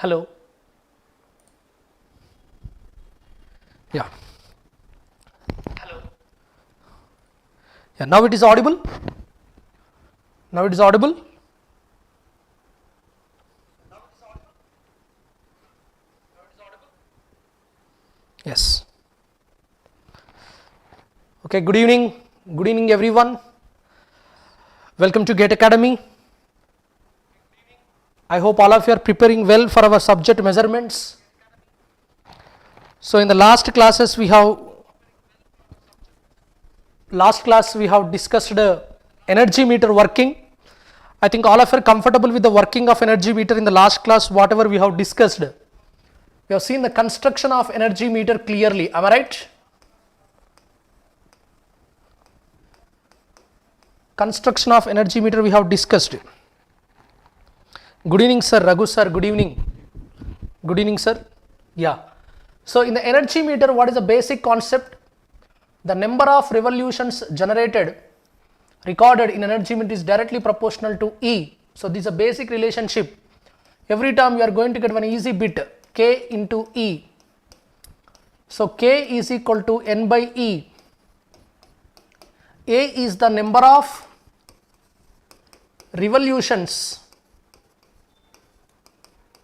Hello. Yeah. Hello. Yeah, now it is audible. Now it is audible. Yes. Okay, good evening. Good evening, everyone. Welcome to GATE Academy. I hope all of you are preparing well for our subject measurements. So, in the last class we have discussed energy meter working. I think all of you are comfortable with the working of energy meter. In the last class, whatever we have discussed, we have seen the construction of energy meter clearly. Am I right? Construction of energy meter we have discussed. Good evening, sir. Raghu sir, good evening. Good evening, sir. Yeah. So, in the energy meter, what is the basic concept? The number of revolutions generated, recorded in energy meter is directly proportional to E. So, this is a basic relationship. Every time you are going to get one easy bit, K into E. So, K is equal to N by E. A is the number of revolutions.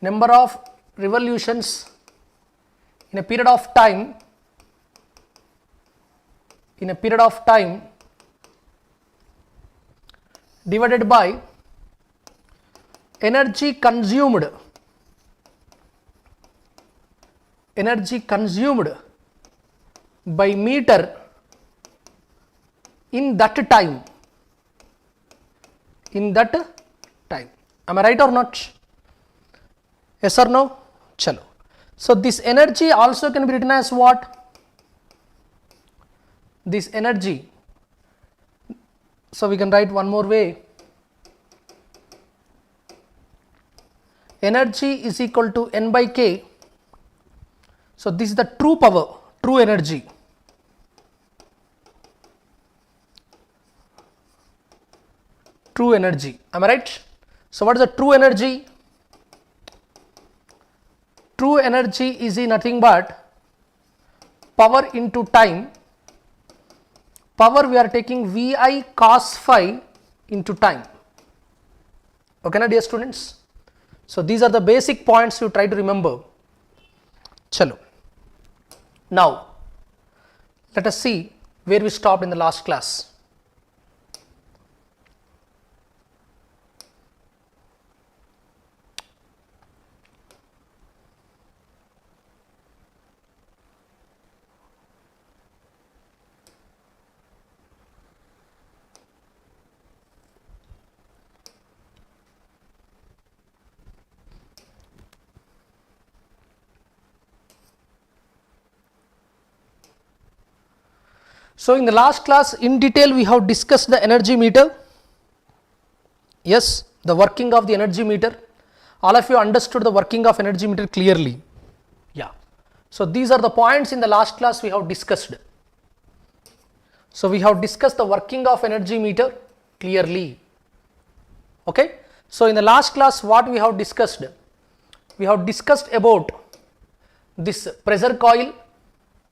Number of revolutions in a period of time, divided by energy consumed by meter in that time. Am I right or not? Yes or no? Chalo. So, this energy also can be written as what? This energy. So, we can write one more way. Energy is equal to N by K. So, this is the true power, true energy. True energy. Am I right? So, what is the true energy? True energy is nothing but power into time. Power we are taking Vi cos phi into time. Okay, na dear students? So, these are the basic points you try to remember. Chalo. Now, let us see where we stopped in the last class. So, in the last class in detail we have discussed the energy meter. Yes, the working of the energy meter. All of you understood the working of energy meter clearly. Yeah. So, these are the points in the last class we have discussed. So, we have discussed the working of energy meter clearly. Okay. So, in the last class what we have discussed? We have discussed about this pressure coil,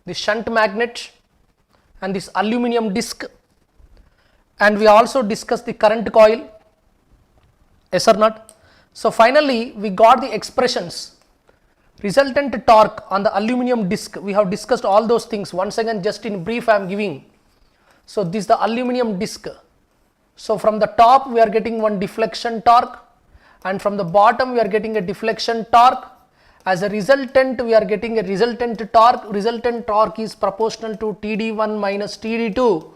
this shunt magnet, and this aluminum disc, and we also discussed the current coil. Yes or not? So, finally, we got the expressions resultant torque on the aluminum disc. We have discussed all those things. Once again, just in brief I am giving. So, this is the aluminum disc. So, from the top we are getting one deflection torque, and from the bottom we are getting a deflection torque. As a resultant, we are getting a resultant torque. Resultant torque is proportional to TD1 minus TD2.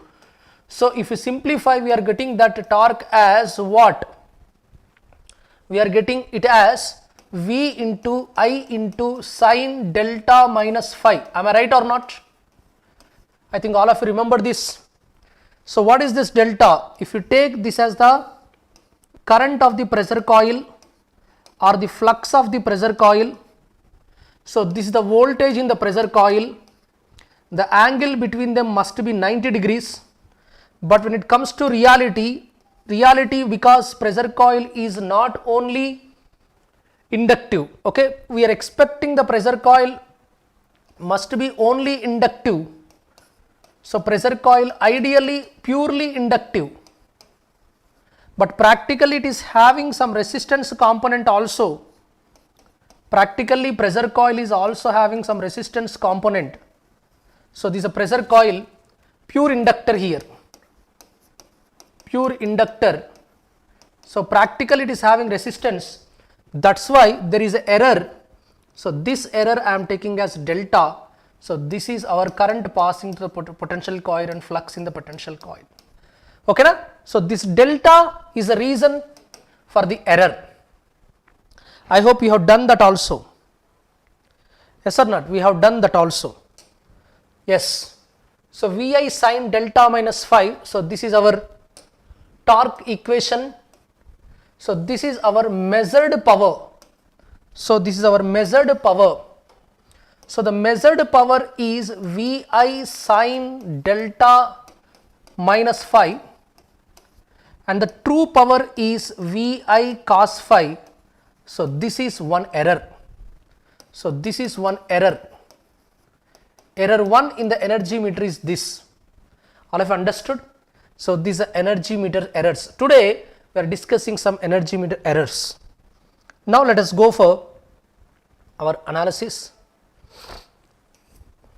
So, if you simplify, we are getting that torque as what? We are getting it as V into I into sine delta minus phi. Am I right or not? I think all of you remember this. So, what is this delta? If you take this as the current of the pressure coil or the flux of the pressure coil, so this is the voltage in the pressure coil. The angle between them must be 90 degrees. But when it comes to reality, because pressure coil is not only inductive. Okay, we are expecting the pressure coil must be only inductive. So pressure coil ideally purely inductive, but practically it is having some resistance component also. Practically pressure coil is also having some resistance component. So this is a pressure coil, pure inductor here, pure inductor. So practically it is having resistance, that's why there is an error. So this error I am taking as delta. So this is our current passing to the potential coil and flux in the potential coil. Okay na? So this delta is the reason for the error. I hope you have done that also. Yes or not? We have done that also. Yes. So Vi sin delta minus phi. So this is our torque equation. So this is our measured power. So this is our measured power. So the measured power is Vi sin delta minus phi, and the true power is Vi cos phi. So this is one error. So this is one error. Error 1 in the energy meter is this. All of you understood? So these are energy meter errors. Today we are discussing some energy meter errors. Now let us go for our analysis.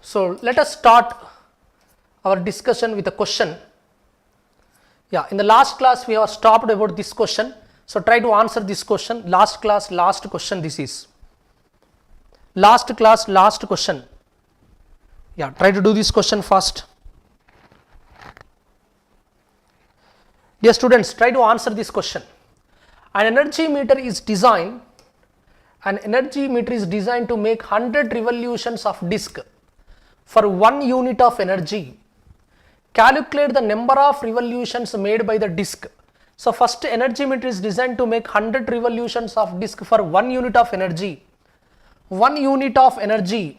So let us start our discussion with a question. Yeah, in the last class we have stopped about this question. So try to answer this question. Last class, last question this is. Last class, last question. Yeah, try to do this question first. Dear students, try to answer this question. An energy meter is designed to make 100 revolutions of disk for 1 unit of energy. Calculate the number of revolutions made by the disk. So first, energy meter is designed to make 100 revolutions of disk for 1 unit of energy. 1 unit of energy.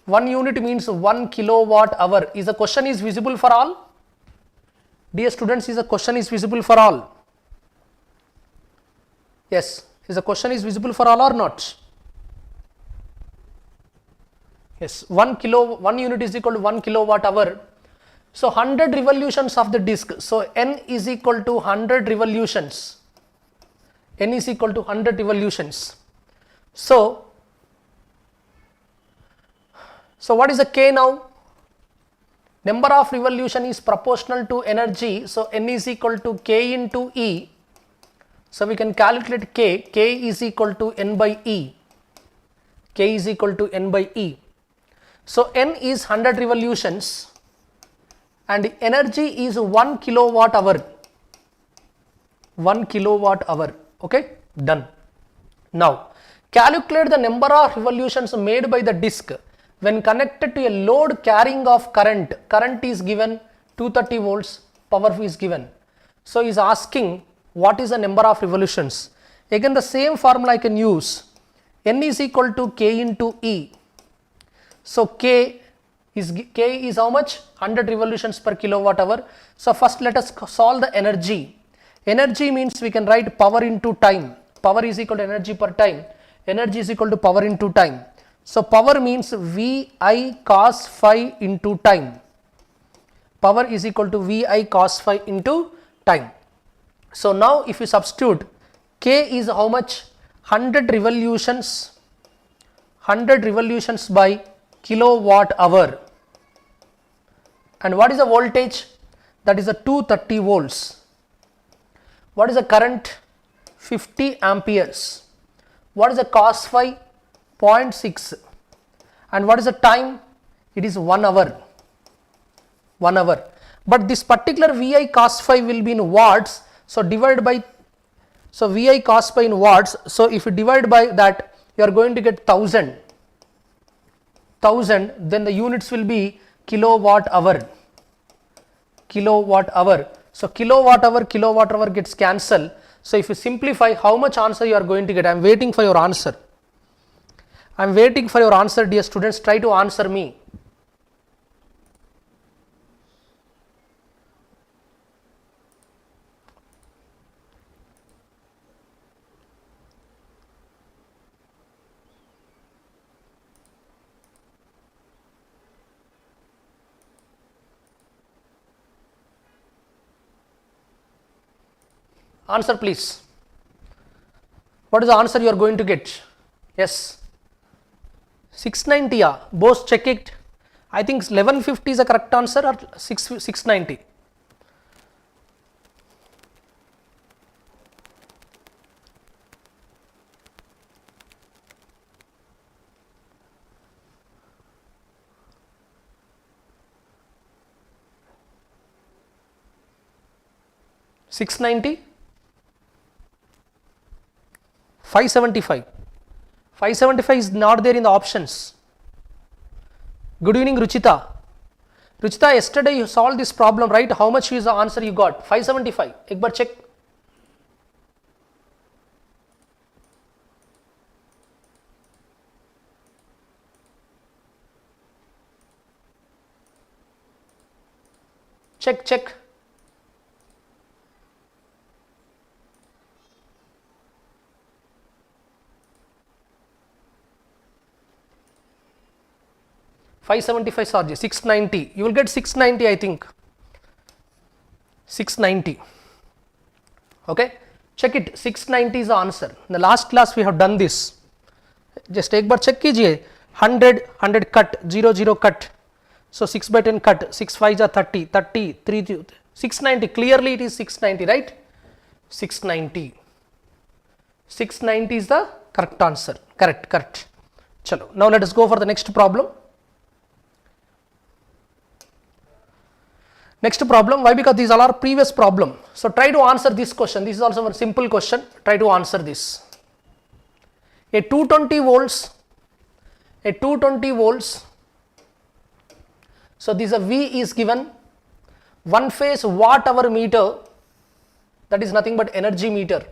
1 unit means 1 kilowatt hour. Is the question is visible for all? Dear students, is the question is visible for all? Yes. Is the question is visible for all or not? Yes. 1 unit is equal to 1 kilowatt hour. So 100 revolutions of the disk. So N is equal to 100 revolutions. N is equal to 100 revolutions. So what is the K now? Number of revolution is proportional to energy. So N is equal to K into E. So we can calculate K. K is equal to N by E. K is equal to N by E. So N is 100 revolutions and energy is 1 kilowatt hour. 1 kilowatt hour. Okay, done. Now calculate the number of revolutions made by the disk when connected to a load carrying of current. Current is given 230 volts, power is given. So is asking what is the number of revolutions. Again the same formula I can use. N is equal to K into E. So K is how much? 100 revolutions per kilowatt hour. So first let us solve the energy. Energy means we can write power into time. Power is equal to energy per time. Energy is equal to power into time. So power means Vi cos phi into time. Power is equal to Vi cos phi into time. So now if you substitute, K is how much? 100 revolutions. 100 revolutions by kilowatt hour. And what is the voltage? That is a 230 volts. What is the current? 50 amperes. What is the cos phi? 0.6. And what is the time? It is 1 hour. 1 hour. But this particular Vi cos phi will be in watts. So divide by, so Vi cos phi in watts. So if you divide by that, you are going to get 1000. 1000, then the units will be kilowatt hour. Kilowatt hour. So kilowatt hour gets cancelled. So if you simplify, how much answer you are going to get? I am waiting for your answer. I am waiting for your answer, dear students. Try to answer me. Answer please. What is the answer you are going to get? Yes. 690, yeah. Both check it. I think 1150 is the correct answer, or 690. Six 575. 575 is not there in the options. Good evening, Ruchita. Ruchita, yesterday you solved this problem, right? How much is the answer you got? 575. एक बार check. Check. $575 charge, 690. You will get 690, I think. 690. Okay. Check it. 690 is the answer. In the last class we have done this. Just एक बार check कीजिए. 100 cut, 0 cut. So 6 by 10 cut. 6 5 are 30. 30 3 690. Clearly it is 690, right? 690. 690 is the correct answer. Correct. Chalo. Now let us go for the next problem. Next problem, why? Because these are our previous problem. So try to answer this question. This is also a simple question. Try to answer this. A 220 volts. So this V is given. One phase watt hour meter, that is nothing but energy meter,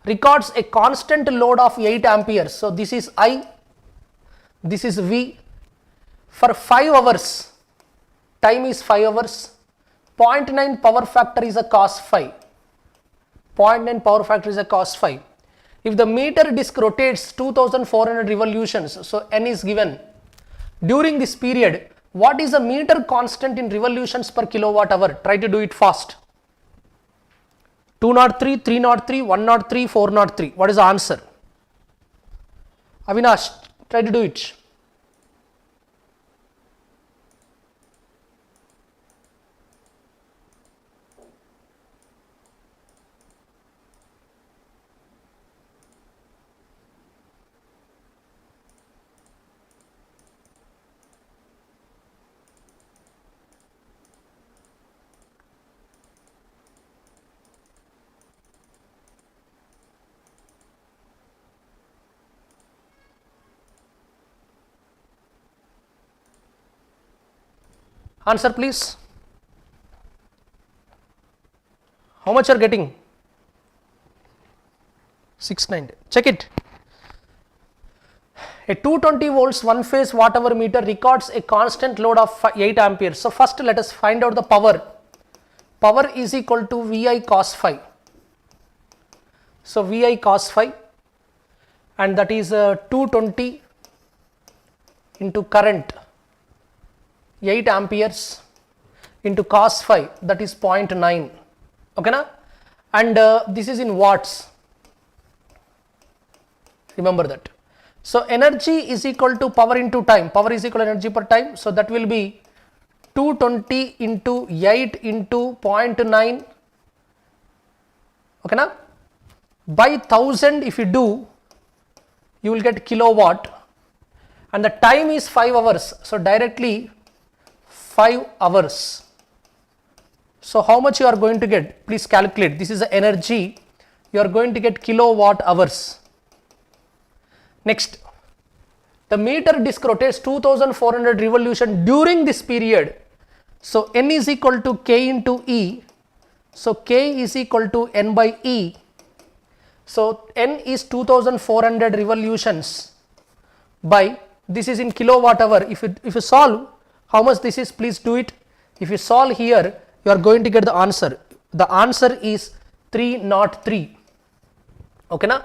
records a constant load of 8 amperes. So this is I, this is V. For 5 hours, time is 5 hours. 0.9 power factor is a cos phi. 0.9 power factor is a cos phi. If the meter disc rotates 2400 revolutions, so N is given. During this period, what is the meter constant in revolutions per kilowatt hour? Try to do it fast. 203, 303, 103, 403. What is the answer? Avinash, try to do it. Answer please. How much you are getting? 690. Check it. A 220 volts one phase watt hour meter records a constant load of 8 amperes. So first let us find out the power. Power is equal to VI cos phi. So VI cos phi, and that is 220 into current 8 amperes into cos phi, that is 0.9. Okay na? And this is in watts. Remember that. So energy is equal to power into time. Power is equal to energy per time. So that will be 220 into 8 into 0.9. Okay na? By 1000 if you do, you will get kilowatt, and the time is 5 hours. So directly 5 hours. So how much you are going to get? Please calculate. This is the energy. You are going to get kilowatt hours. Next, the meter disc rotates 2400 revolution during this period. So N is equal to K into E. So K is equal to N by E. So N is 2400 revolutions by, this is in kilowatt hour. If you solve, how much this is, please do it. If you solve here, you are going to get the answer. The answer is 303. Okay na?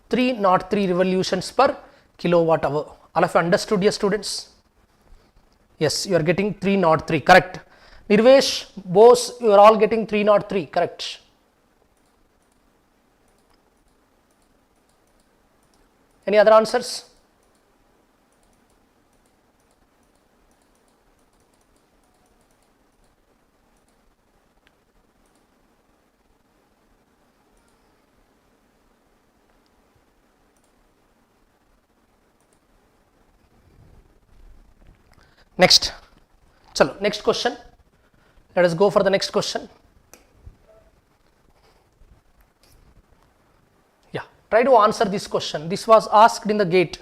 303 revolutions per kilowatt hour. All of you understood, yes students? Yes, you are getting 303, correct. Nirvesh, Bose, you are all getting 303, correct. Any other answers? Next, chalo, next question. Let us go for the next question. Yeah, try to answer this question. This was asked in the gate.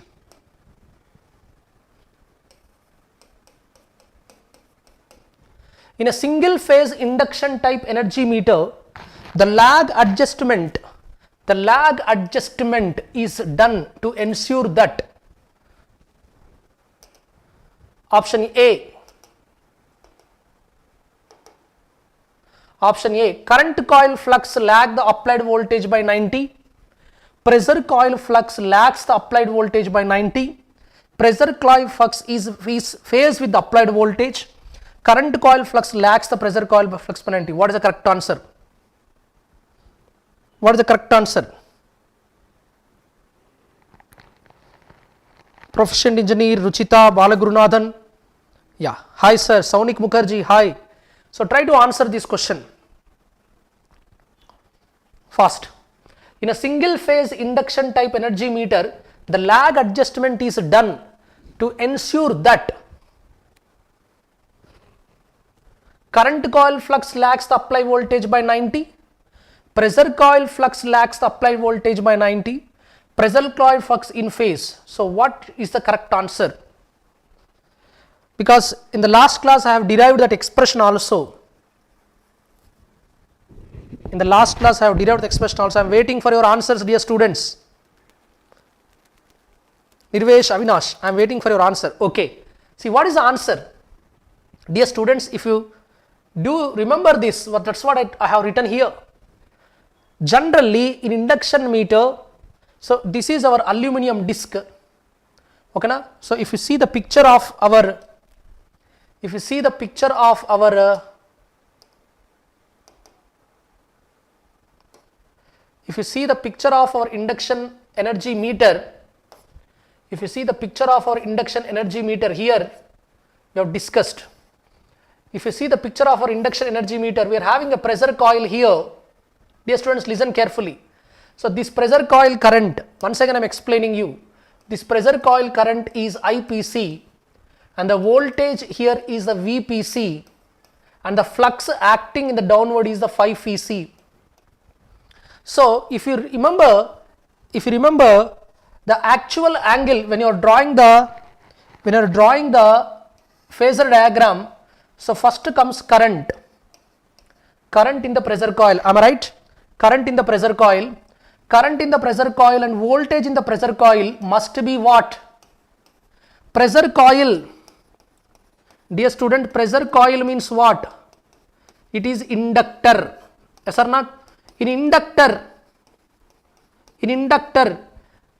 In a single phase induction type energy meter, the lag adjustment is done to ensure that option A, current coil flux lag the applied voltage by 90, pressure coil flux lags the applied voltage by 90, pressure coil flux is phase with the applied voltage, current coil flux lags the pressure coil flux by 90. What is the correct answer? What is the correct answer? Proficient engineer Ruchita Balagurunathan. Yeah, hi sir, Saunik Mukherjee, hi. So try to answer this question fast. In a single phase induction type energy meter, the lag adjustment is done to ensure that current coil flux lags the applied voltage by 90, pressure coil flux lags the applied voltage by 90, pressure coil flux in phase. So what is the correct answer? Because in the last class I have derived that expression also. In the last class I have derived the expression also. I am waiting for your answers, dear students. Nirvesh, Avinash, I am waiting for your answer. Okay. See, what is the answer? Dear students, if you do remember this, that's what I have written here. Generally in induction meter, so this is our aluminum disc. Okay na? So if you see the picture of our induction energy meter, here we have discussed. If you see the picture of our induction energy meter, we are having a pressure coil here. Dear students, listen carefully. So this pressure coil current, once again I am explaining you, this pressure coil current is IPC and the voltage here is the VPC and the flux acting in the downward is the 5 pC. So if you remember the actual angle when you are drawing the phasor diagram, so first comes current in the pressure coil, am I right? Current in the pressure coil and voltage in the pressure coil must be what? Pressure coil, dear student, pressure coil means what? It is inductor, yes or not? In inductor,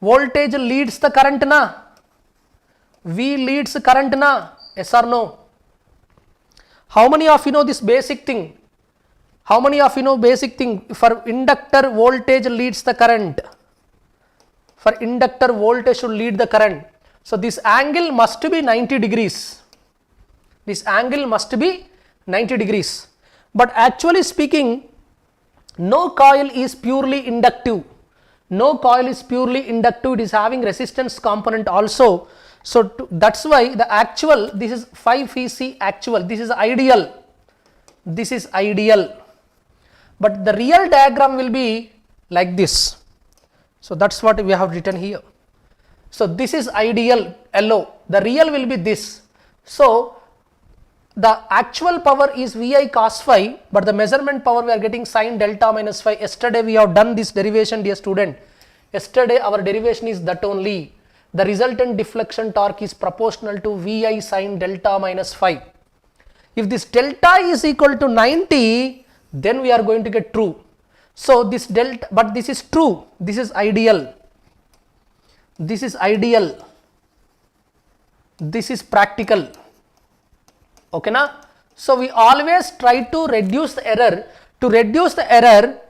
voltage leads the current na? V leads current na? Yes or no? How many of you know this basic thing? For inductor, voltage leads the current. For inductor, voltage should lead the current. So this angle must be 90 degrees. But actually speaking, no coil is purely inductive. It is having resistance component also. So that's why the actual, this is 5 pC actual, this is ideal. But the real diagram will be like this. So that's what we have written here. So this is ideal, LO. The real will be this. So the actual power is VI cos phi, but the measurement power we are getting sin delta minus phi. Yesterday we have done this derivation, dear student. Yesterday our derivation is that only. The resultant deflection torque is proportional to VI sin delta minus phi. If this delta is equal to 90, then we are going to get true. So this delta, but this is true, this is ideal, this is practical. Okay na? So we always try to reduce the error. To reduce error,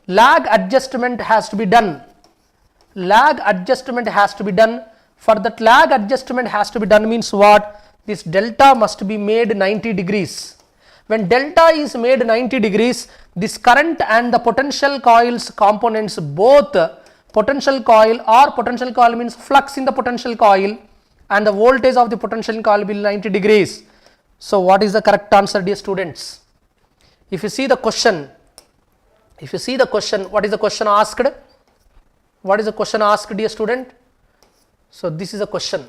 lag adjustment has to be done. Lag adjustment has to be done. For that lag adjustment has to be done means what? This delta must be made 90 degrees. When delta is made 90 degrees, this current and the potential coils components, both potential coil means flux in the potential coil and the voltage of the potential coil will be 90 degrees. So what is the correct answer, dear students? If you see the question, what is the question asked? What is the question asked, dear student? So this is a question.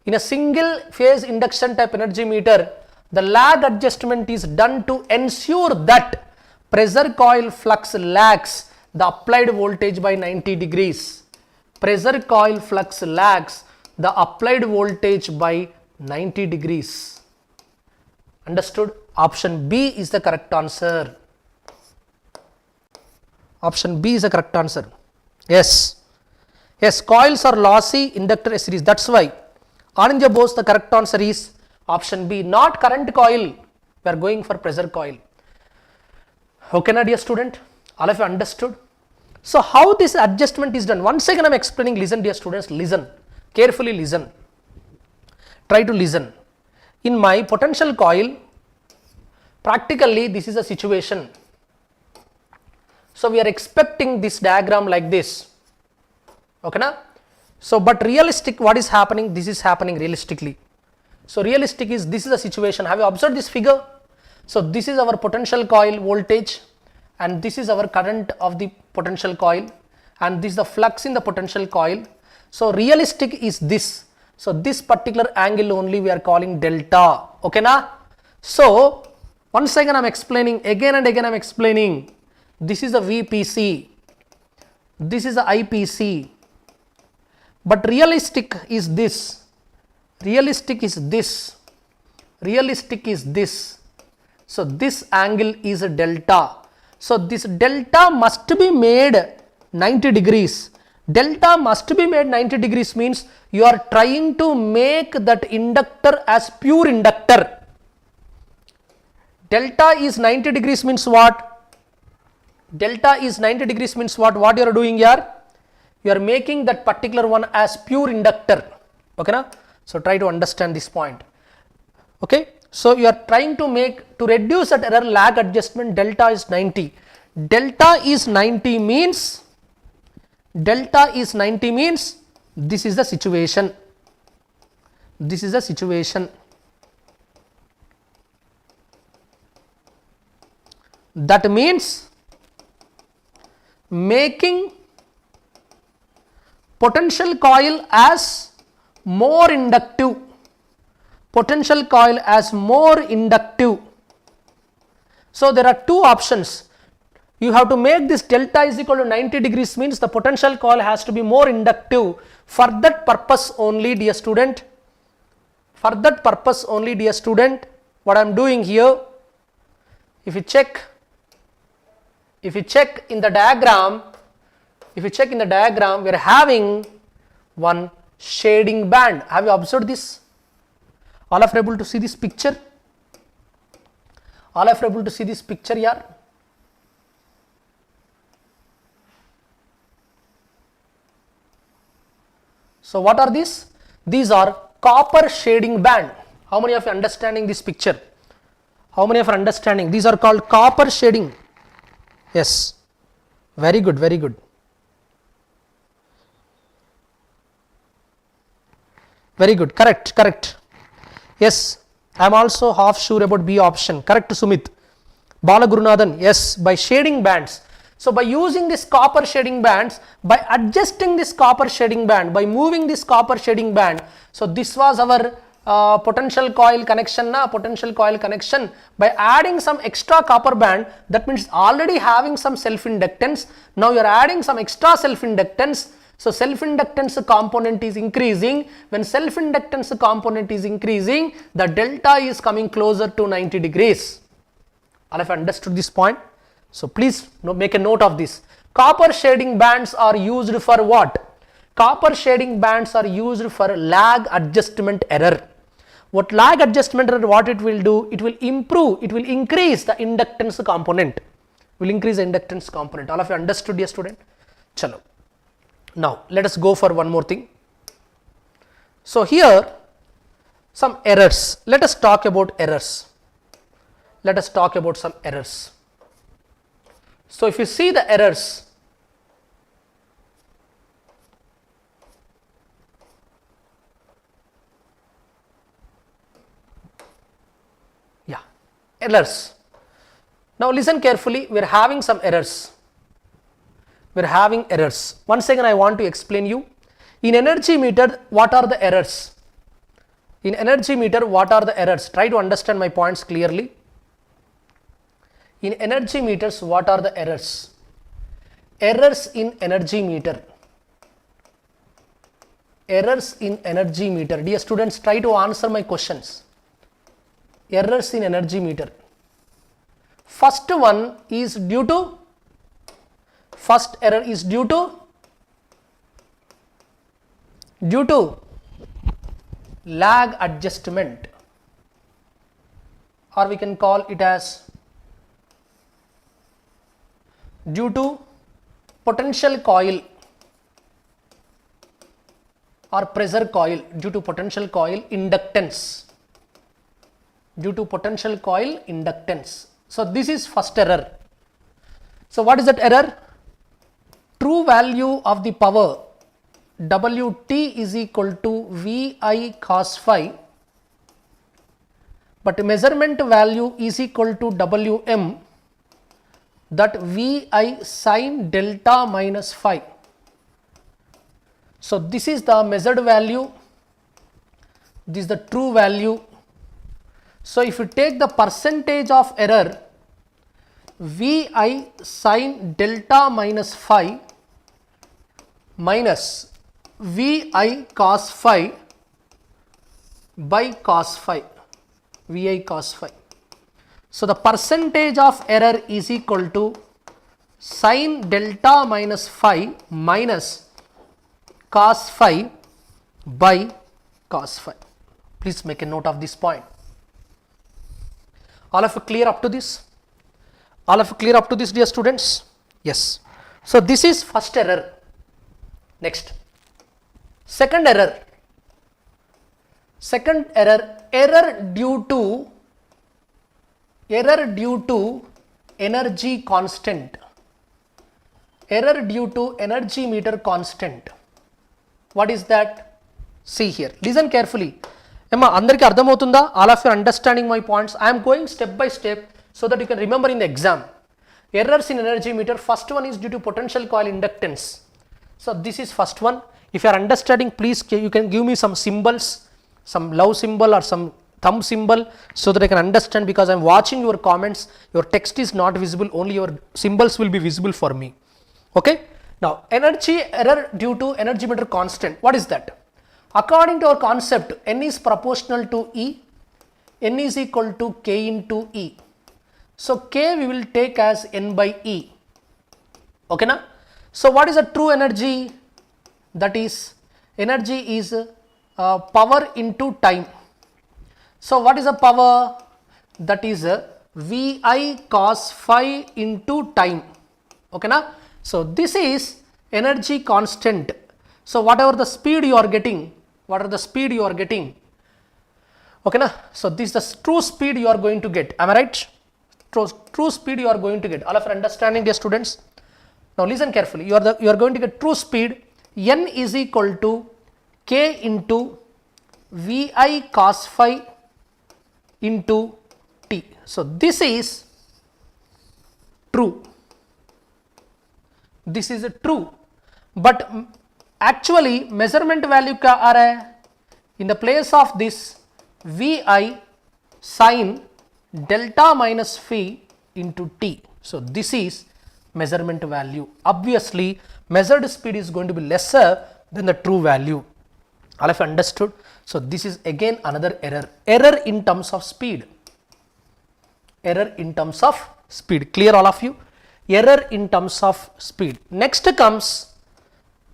In a single phase induction type energy meter, the lag adjustment is done to ensure that pressure coil flux lags the applied voltage by 90 degrees. Pressure coil flux lags the applied voltage by 90 degrees. Understood? Option B is the correct answer. Option B is the correct answer. Yes. Yes, coils are lossy, inductor is series. That's why Ananja Bose, the correct answer is option B, not current coil. We are going for pressure coil. Okay, na dear student? All of you understood? So how this adjustment is done? Once again I am explaining. Listen, dear students, listen. Carefully listen. Try to listen. In my potential coil, practically this is a situation. So we are expecting this diagram like this. Okay, na? So but realistic, what is happening? This is happening realistically. So realistic is, this is the situation. Have you observed this figure? So this is our potential coil voltage and this is our current of the potential coil and this is the flux in the potential coil. So realistic is this. So this particular angle only we are calling delta. Okay, na? So once again I am explaining, again and again I am explaining. This is the VPC. This is the IPC. But realistic is this. Realistic is this. Realistic is this. So this angle is a delta. So this delta must be made 90 degrees. Delta must be made 90 degrees means you are trying to make that inductor as pure inductor. Delta is 90 degrees means what? Delta is 90 degrees means what? What you are doing here? You are making that particular one as pure inductor. Okay, na? So try to understand this point. Okay, so you are trying to reduce that error lag adjustment. Delta is 90. Delta is 90 means this is the situation. This is the situation. That means making potential coil as more inductive. Potential coil as more inductive. So there are two options. You have to make this delta is equal to 90 degrees means the potential coil has to be more inductive. For that purpose only, dear student, what I am doing here, if you check in the diagram, we are having one shading band. Have you observed this? All of you able to see this picture? All of you able to see this picture here? So what are these? These are copper shading band. How many of you understanding this picture? How many of you understanding? These are called copper shading. Yes, very good, very good. Very good, correct. Yes, I am also half sure about B option. Correct, Sumit. Bala Gurunathan, yes, by shading bands. So by using this copper shading bands, by adjusting this copper shading band, by moving this copper shading band, so this was our potential coil connection. By adding some extra copper band, that means already having some self inductance. Now you are adding some extra self inductance. So self inductance component is increasing. When self inductance component is increasing, the delta is coming closer to 90 degrees. All of you understood this point? So please make a note of this. Copper shading bands are used for what? Copper shading bands are used for lag adjustment error. What lag adjustment error, what it will do? It will improve, it will increase the inductance component. will increase the inductance component. All of you understood, dear student? Chalo. Now let us go for one more thing. So here some errors. Let us talk about errors. Let us talk about some errors. So if you see the errors, errors. Now listen carefully, we are having some errors. We are having errors. Once again I want to explain you. In energy meter, what are the errors? In energy meter, what are the errors? Try to understand my points clearly. In energy meters, what are the errors? Errors in energy meter. Errors in energy meter. Dear students, try to answer my questions. Errors in energy meter. First one is due to, first error is due to lag adjustment, or we can call it as due to potential coil or pressure coil, due to potential coil inductance. Due to potential coil inductance. So this is first error. So what is that error? True value of the power Wt is equal to Vi cos phi, but measurement value is equal to Wm, that Vi sin delta minus phi. So this is the measured value, this is the true value. So if you take the percentage of error Vi sin delta minus phi minus Vi cos phi by cos phi, Vi cos phi. So the percentage of error is equal to sin delta minus phi minus cos phi by cos phi. Please make a note of this point. All of you clear up to this? All of you clear up to this, dear students? Yes. So this is first error. Next, second error. Second error, error due to energy constant. Error due to energy meter constant. What is that? See here. Listen carefully. Emma, andariki ardhamavutunda? All of you are understanding my points. I am going step by step so that you can remember in the exam. Errors in energy meter, first one is due to potential coil inductance. So this is first one. If you are understanding, please you can give me some symbols, some love symbol or some thumb symbol, so that I can understand, because I am watching your comments. Your text is not visible, only your symbols will be visible for me. Okay. Now energy error due to energy meter constant. What is that? According to our concept, N is proportional to E, N is equal to K into E. So K we will take as N by E. Okay na? So what is the true energy? That is, energy is power into time. So what is the power? That is Vi cos phi into time. Okay na? So this is energy constant. So whatever the speed you are getting, okay na? So this is the true speed you are going to get. Am I right? True speed you are going to get. All of you are understanding, dear students? Now listen carefully. You are going to get true speed. N is equal to K into Vi cos phi into T. So this is true. This is true. But actually measurement value क्या आ रहा है? In the place of this, Vi sin delta minus phi into T. So this is measurement value. Obviously measured speed is going to be lesser than the true value. All of you understood? So this is again another error. Error in terms of speed. Error in terms of speed. Clear all of you? Error in terms of speed. Next comes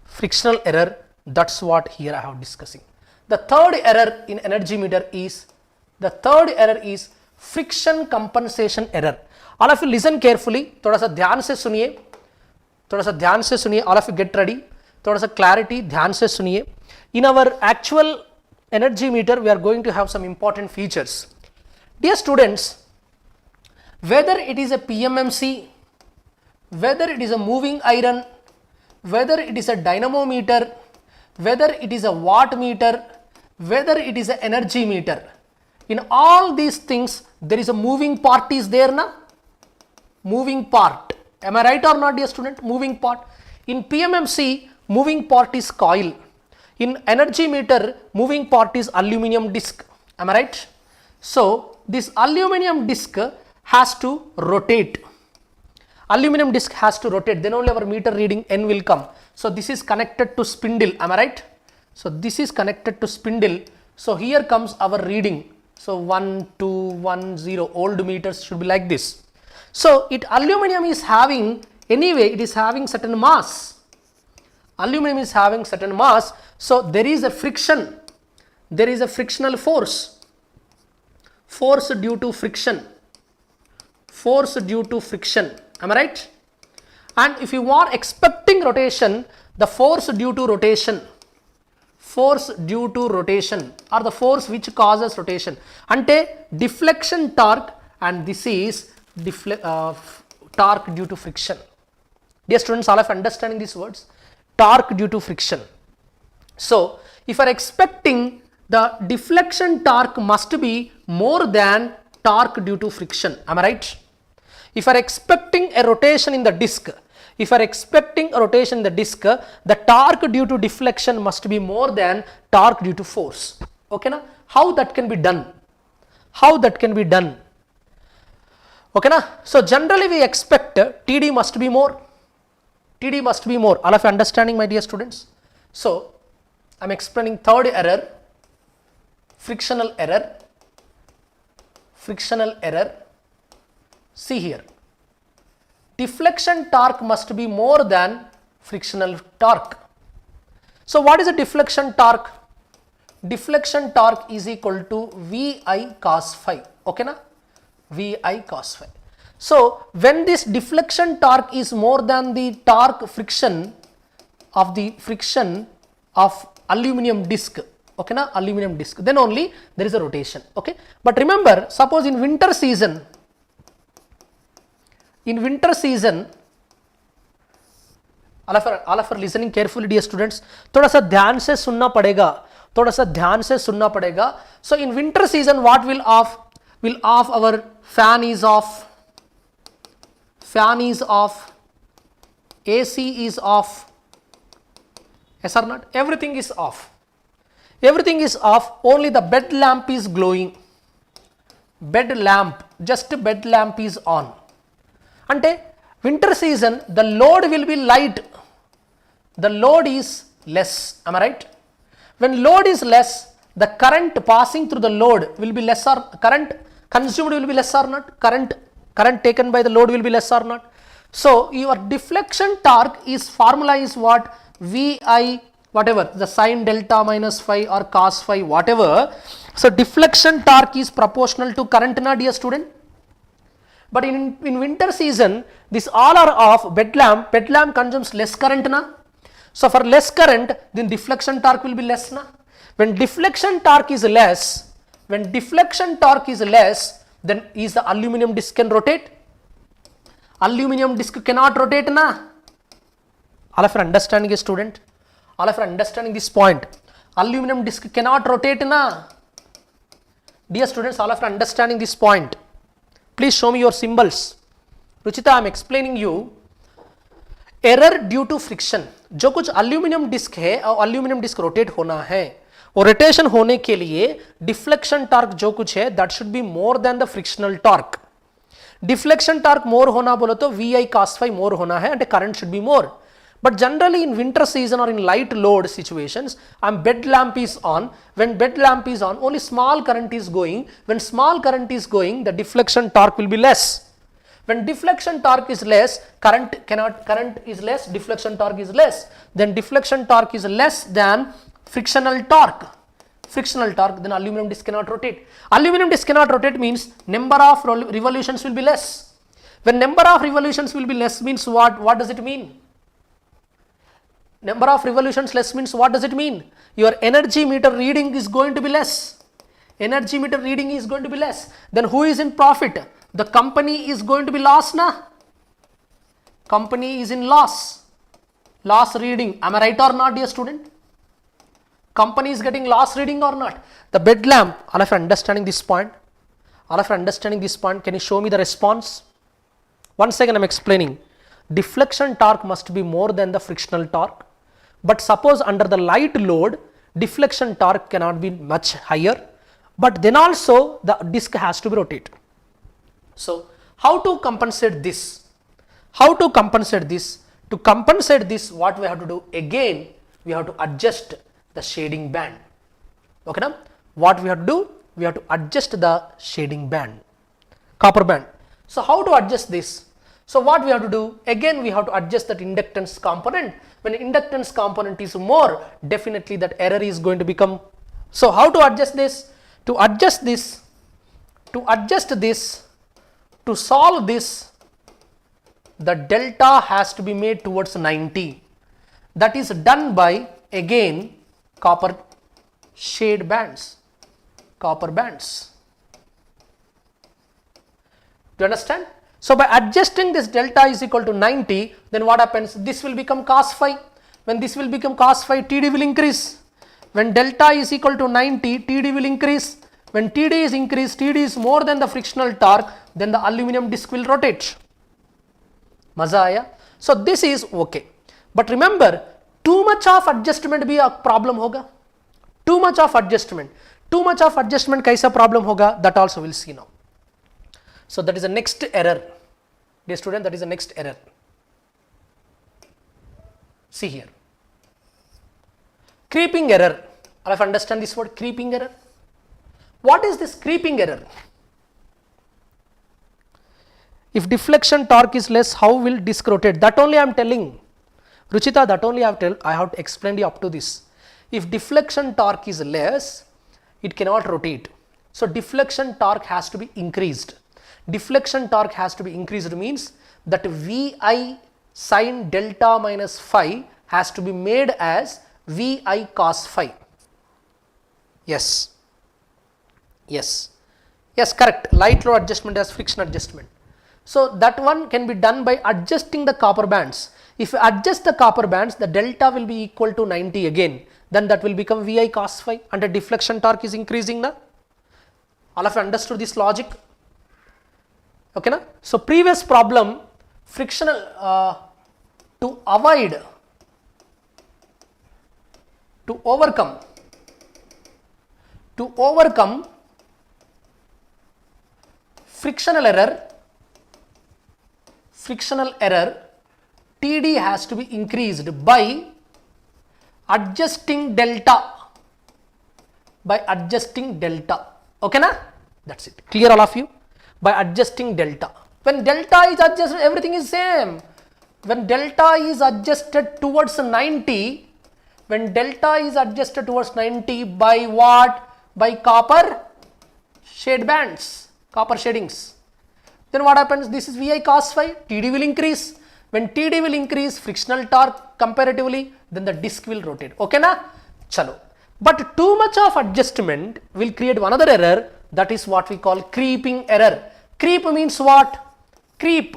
frictional error. That's what here I have discussing. The third error in energy meter is, friction compensation error. All of you listen carefully, थोड़ा सा ध्यान से सुनिए, थोड़ा सा ध्यान से सुनिए. All of you get ready, थोड़ा सा क्लैरिटी, ध्यान से सुनिए. In our actual energy meter we are going to have some important features. Dear students, whether it is a PMMC, whether it is a moving iron, whether it is a dynamometer, whether it is a watt meter, whether it is an energy meter, in all these things there is a moving part is there na? Moving part. Am I right or not, dear student? Moving part. In PMMC, moving part is coil. In energy meter, moving part is aluminum disc. Am I right? So this aluminum disc has to rotate. Aluminum disc has to rotate, then only our meter reading N will come. So this is connected to spindle. Am I right? So this is connected to spindle. So here comes our reading. So 1, 2, 1, 0. Old meters should be like this. So aluminum is having, anyway it is having certain mass. Aluminum is having certain mass. So there is a friction, there is a frictional force due to friction, force due to friction. Am I right? And if you are expecting rotation, the force due to rotation, force due to rotation, or the force which causes rotation, ante deflection torque, and this is torque due to friction. Dear students, all of you understanding these words? Torque due to friction. So if you are expecting the deflection torque must be more than torque due to friction. Am I right? If you are expecting a rotation in the disc, if you are expecting a rotation in the disc, the torque due to deflection must be more than torque due to force. Okay na? How that can be done? How that can be done? Okay na? So generally we expect TD must be more. TD must be more. All of you understanding, my dear students? So I am explaining third error, frictional error. Frictional error. See here, deflection torque must be more than frictional torque. So what is a deflection torque? Deflection torque is equal to VI cos phi. Okay na? VI cos phi. So when this deflection torque is more than the torque friction of aluminum disc, okay na, aluminum disc, then only there is a rotation. Okay, but remember, suppose in winter season, all of you listening carefully, dear students, थोड़ा सा ध्यान से सुनना पड़ेगा. So in winter season, what will off? Will off, our fan is off, AC is off. Yes or not? Everything is off. Everything is off. Only the bed lamp is glowing. Just bed lamp is on. Ante winter season, the load will be light. The load is less. Am I right? When load is less, the current passing through the load will be less, or current consumed will be less or not? Current taken by the load will be less or not? So your deflection torque is formula is what? VI, whatever, the sine delta minus phi or cos phi, whatever. So deflection torque is proportional to current na, dear student. But in winter season, this all are off. Bed lamp consumes less current na. So for less current, then deflection torque will be less na. When deflection torque is less, then is the aluminum disc can rotate? Aluminum disc cannot rotate na. All of you understanding, a student? All of you understanding this point? Aluminum disc cannot rotate na. Dear students, all of you understanding this point? Please show me your symbols. Ruchita, I am explaining you error due to friction. जो कुछ aluminum disc है और aluminum disc rotate होना है, और rotation होने के लिए deflection torque जो कुछ है, that should be more than the frictional torque. Deflection torque more होना बोलो तो VI cos phi more होना है, and current should be more. But generally in winter season or in light load situations, bed lamp is on. When bed lamp is on, only small current is going. When small current is going, the deflection torque will be less. When deflection torque is less, current is less, deflection torque is less. Then deflection torque is less than frictional torque. frictional torque, then aluminum disc cannot rotate. Aluminum disc cannot rotate means number of revolutions will be less. When number of revolutions will be less means what? What does it mean? Number of revolutions less means what does it mean? Your energy meter reading is going to be less. Energy meter reading is going to be less. Then who is in profit? The company is going to be lost, na? Company is in loss. Loss reading. Am I right or not, dear student? Company is getting loss reading or not? The bed lamp. All of you understanding this point? All of you understanding this point? Can you show me the response? Once again, I am explaining. Deflection torque must be more than the frictional torque. But suppose under the light load, deflection torque cannot be much higher. But then also the disc has to be rotated. So how to compensate this? How to compensate this? To compensate this, what we have to do? Again, we have to adjust the shading band. Okay, now what we have to do? We have to adjust the shading band, copper band. So how to adjust this? So what we have to do? Again, we have to adjust that inductance component. When inductance component is more, definitely that error is going to become. So how to adjust this? To adjust this, to solve this, the delta has to be made towards 90. That is done by, again, copper shade bands, copper bands. Do you understand? So by adjusting this delta is equal to 90, then what happens? This will become cos phi. When this will become cos phi, TD will increase. When delta is equal to 90, TD will increase. When TD is increased, TD is more than the frictional torque, then the aluminum disc will rotate. Maza aaya? So this is okay. But remember, too much of adjustment bhi a problem hoga. Too much of adjustment. Too much of adjustment kaisa problem hoga? That also we'll see now. So that is the next error. Dear student, that is the next error. See here. Creeping error. All of you understand this word, creeping error? What is this creeping error? If deflection torque is less, how will disc rotate? That only I am telling. Ruchita, that only I have to explain you up to this. If deflection torque is less, it cannot rotate. So deflection torque has to be increased. Deflection torque has to be increased means that Vi sin delta minus phi has to be made as Vi cos phi. Yes. Yes. Yes, correct. Light load adjustment as friction adjustment. So that one can be done by adjusting the copper bands. If you adjust the copper bands, the delta will be equal to 90 again. Then that will become Vi cos phi and the deflection torque is increasing now. All of you understood this logic? Okay, na? So previous problem, frictional, to avoid, to overcome frictional error, TD has to be increased by adjusting delta. Okay, na? That's it. Clear all of you? By adjusting delta. When delta is adjusted, everything is same. When delta is adjusted towards 90, by what? By copper shade bands, copper shadings. Then what happens? This is Vi cos phi, TD will increase. When TD will increase, frictional torque comparatively, then the disc will rotate. Okay na? Chalo. But too much of adjustment will create another error, that is what we call creeping error. Creep means what? Creep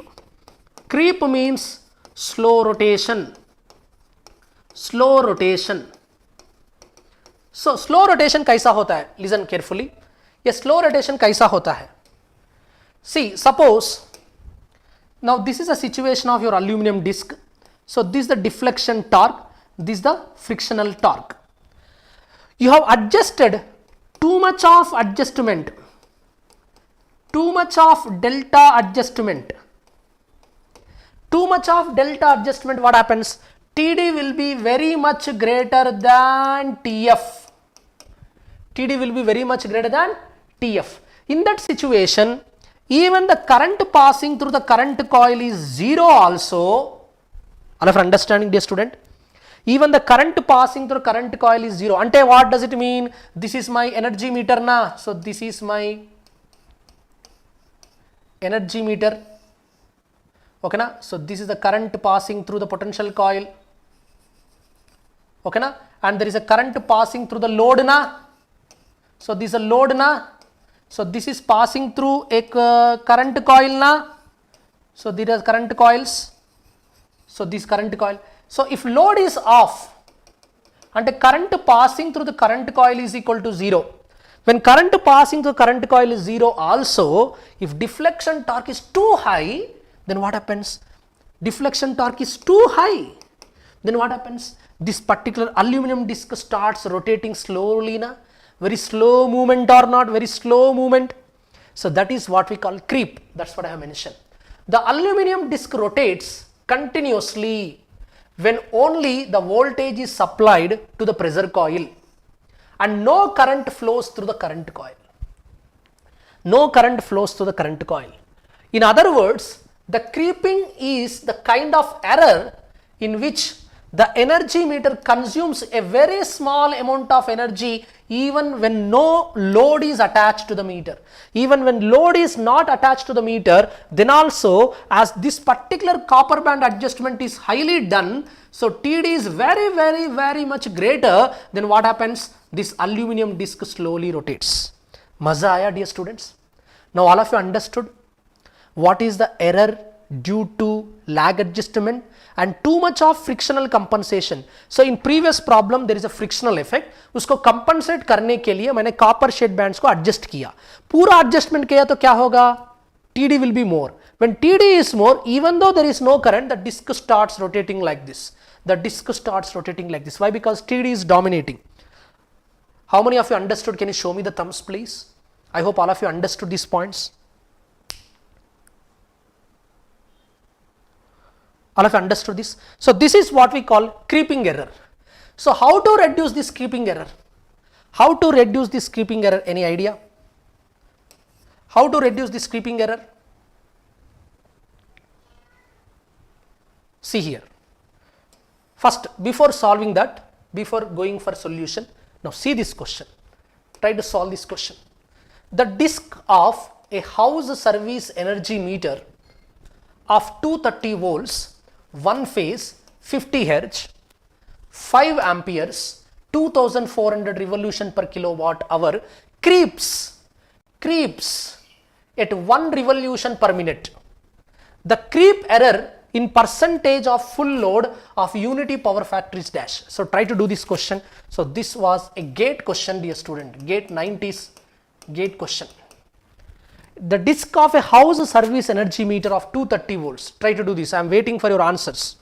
means slow rotation. So slow rotation kaisa hota hai? Listen carefully. ये slow rotation kaisa hota hai? See, suppose now this is a situation of your aluminum disc. So this is the deflection torque, this is the frictional torque. You have adjusted too much of adjustment, too much of delta adjustment. What happens? TD will be very much greater than TF. In that situation, even the current passing through the current coil is zero also. All of you understanding, dear student? Even the current passing through current coil is 0. Ante what does it mean? This is my energy meter na. So this is my energy meter. Okay na? So this is the current passing through the potential coil. Okay na? And there is a current passing through the load na. So this is a load na. So this is passing through a current coil na. So there are current coils. So this current coil. So if load is off and the current passing through the current coil is equal to 0. When current passing through current coil is 0 also, if deflection torque is too high, then what happens? Deflection torque is too high. Then what happens? This particular aluminum disc starts rotating slowly na. Very slow movement or not, very slow movement. So that is what we call creep. That's what I have mentioned. The aluminum disc rotates continuously when only the voltage is supplied to the pressure coil and no current flows through the current coil. No current flows through the current coil. In other words, the creeping is the kind of error in which the energy meter consumes a very small amount of energy even when no load is attached to the meter. Even when load is not attached to the meter, then also as this particular copper band adjustment is highly done, so TD is very much greater, then what happens? This aluminum disc slowly rotates. Maza aaya dear students? Now all of you understood what is the error due to lag adjustment and too much of frictional compensation. So in previous problem there is a frictional effect, उसको compensate करने के लिए मैंने copper shed bands को adjust किया. पूरा adjustment किया तो क्या होगा? TD will be more. When TD is more, even though there is no current, the disc starts rotating like this. The disc starts rotating like this. Why? Because TD is dominating. How many of you understood? Can you show me the thumbs please? I hope all of you understood these points. All of you understood this? So this is what we call creeping error. So how to reduce this creeping error? How to reduce this creeping error? Any idea? How to reduce this creeping error? See here. First, before solving that, before going for solution, now see this question. Try to solve this question. The disk of a house service energy meter of 230 volts, one phase, 50 Hz, 5 amperes, 2400 revolution per kilowatt hour creeps at 1 revolution per minute. The creep error in percentage of full load of unity power factor is dash. So try to do this question. So this was a gate question, dear student. Gate 90s gate question. The disk of a house service energy meter of 230 volts. Try to do this. I am waiting for your answers.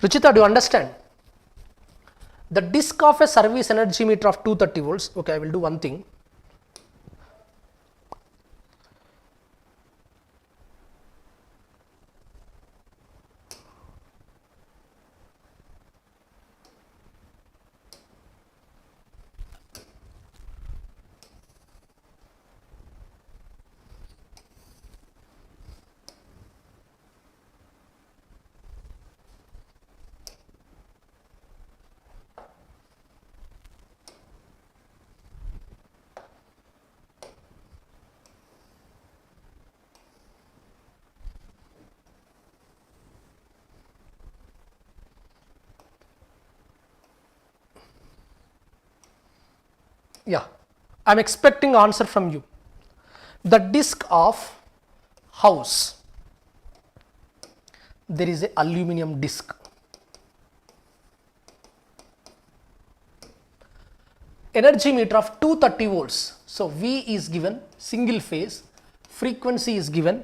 Ruchita, do you understand? The disk of a service energy meter of 230 volts. Okay, I will do one thing. Yeah, I am expecting answer from you. The disk of house, there is a aluminum disc. Energy meter of 230 volts. So V is given, single phase, frequency is given,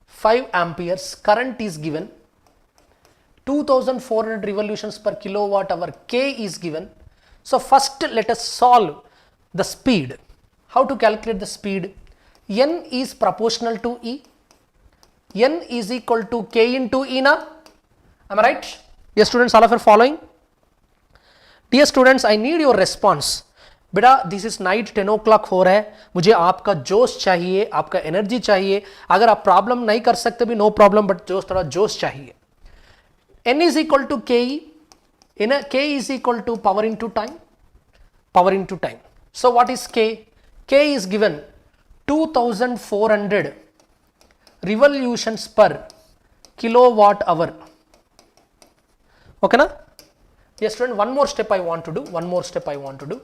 5 amperes, current is given, 2400 revolutions per kilowatt hour, K is given. So first let us solve the speed. How to calculate the speed? N is proportional to E. N is equal to K into E na? Am I right? Dear students, all of you following? Dear students, I need your response. बेटा this is night 10 o'clock हो रहा है, मुझे आपका जोश चाहिए, आपका energy चाहिए. अगर आप प्रॉब्लम नहीं कर सकते भी नो प्रॉब्लम, बट जोश थोड़ा जोश चाहिए. N is equal to Ke, K is equal to power into time, power into time. So what is K? K is given 2400 revolutions per kilowatt hour. Okay na? Yes student, one more step I want to do.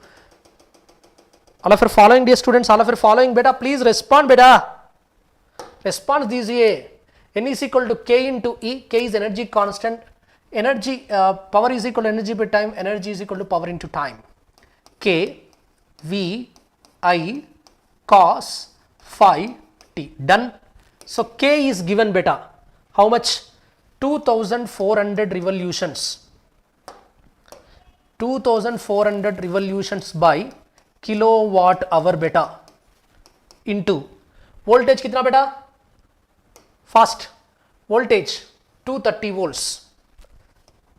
All of you following, dear students, all of you following? Beta please respond, beta response दीजिए. N is equal to K into E. K is energy constant, energy power is equal to energy by time, energy is equal to power into time. K V I cos phi t. Done. So K is given, beta, how much? 2400 revolutions. 2400 revolutions by kilowatt hour, beta, into voltage कितना बेटा? Fast voltage 230 volts.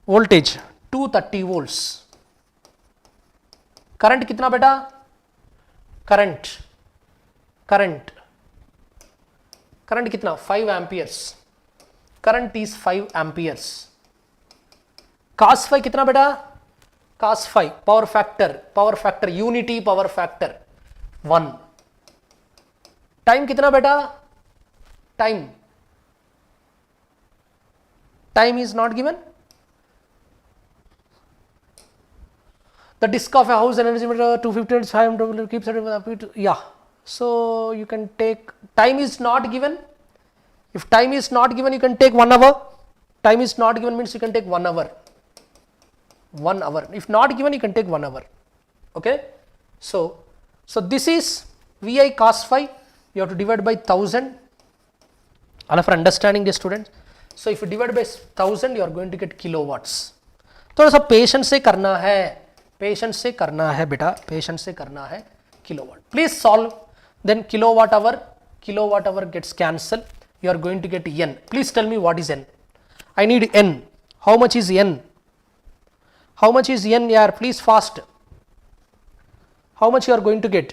Voltage 230 volts. Current कितना बेटा? Current कितना? 5 amperes. Current is 5 amperes. Cos phi कितना बेटा? Cos phi power factor unity power factor 1. Time कितना बेटा? Time is not given. The disk of a house energy meter 250 5 keeps it, yeah. So you can take, time is not given. If time is not given, you can take 1 hour. Time is not given means you can take 1 hour. 1 hour. If not given, you can take 1 hour. Okay. So this is Vi cos phi. You have to divide by 1000. All of you understanding, dear students? So if you divide by 1000, you are going to get kilowatts. थोड़ा सा patience से करना है बेटा, patience से करना है. Kilowatt. Please solve. Then kilowatt hour gets cancelled. You are going to get N. Please tell me what is N. I need N. How much is N? How much is N, yaar? Please fast. How much you are going to get?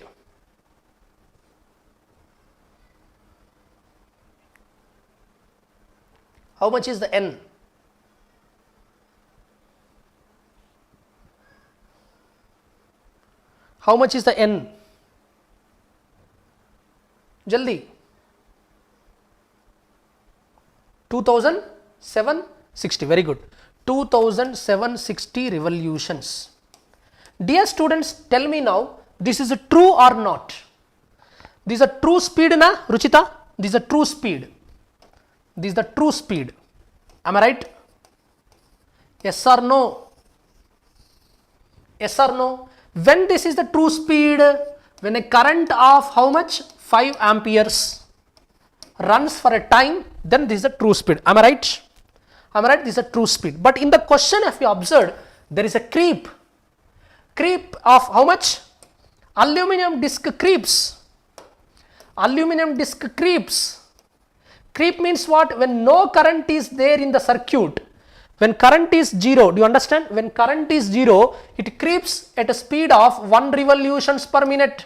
How much is the N? How much is the N? Jaldi. 2760. Very good. 2760 revolutions. Dear students, tell me now, this is a true or not? This is a true speed na, Ruchita? This is a true speed. This is the true speed. Am I right? Yes or no? Yes or no? When this is the true speed, when a current of how much? 5 amperes runs for a time, then this is a true speed. Am I right? Am I right? This is a true speed. But in the question, if you observe, there is a creep. Creep of how much? Aluminum disc creeps. Aluminum disc creeps. Creep means what? When no current is there in the circuit. When current is 0, do you understand? When current is 0, it creeps at a speed of 1 revolutions per minute.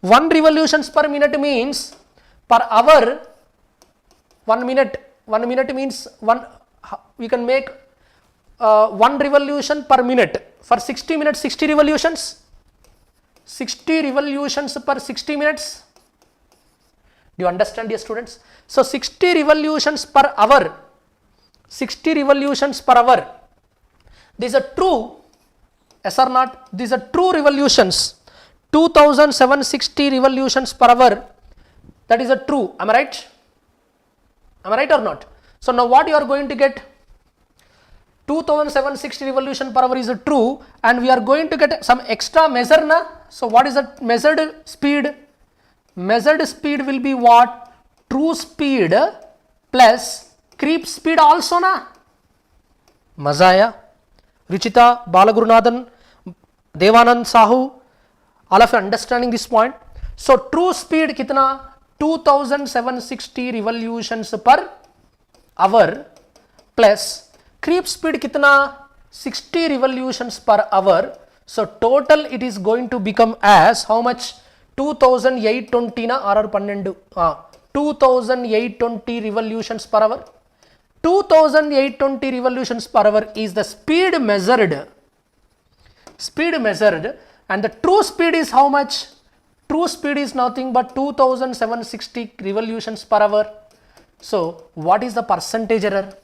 1 revolutions per minute means per hour, 1 minute. 1 minute means we can make 1 revolution per minute. For 60 minutes, 60 revolutions. 60 revolutions per 60 minutes. Do you understand, dear students? So 60 revolutions per hour. 60 revolutions per hour. These are true. Yes or not? These are true revolutions. 2760 revolutions per hour. That is a true. Am I right? Am I right or not? So now what you are going to get? 2760 revolution per hour is a true, and we are going to get some extra measure na. So what is the measured speed? Measured speed will be what? True speed plus creep speed also na. Maza aaya? Ruchita, Balagurunathan, Devanand Sahu, all of you understanding this point? So true speed kitna? 2760 revolutions per hour plus creep speed kitna 60 revolutions per hour. So total it is going to become as how much 2820 na or 12 2820 revolutions per hour. 2820 revolutions per hour is the speed measured and the true speed is how much? True speed is nothing but 2760 revolutions per hour. So what is the percentage error?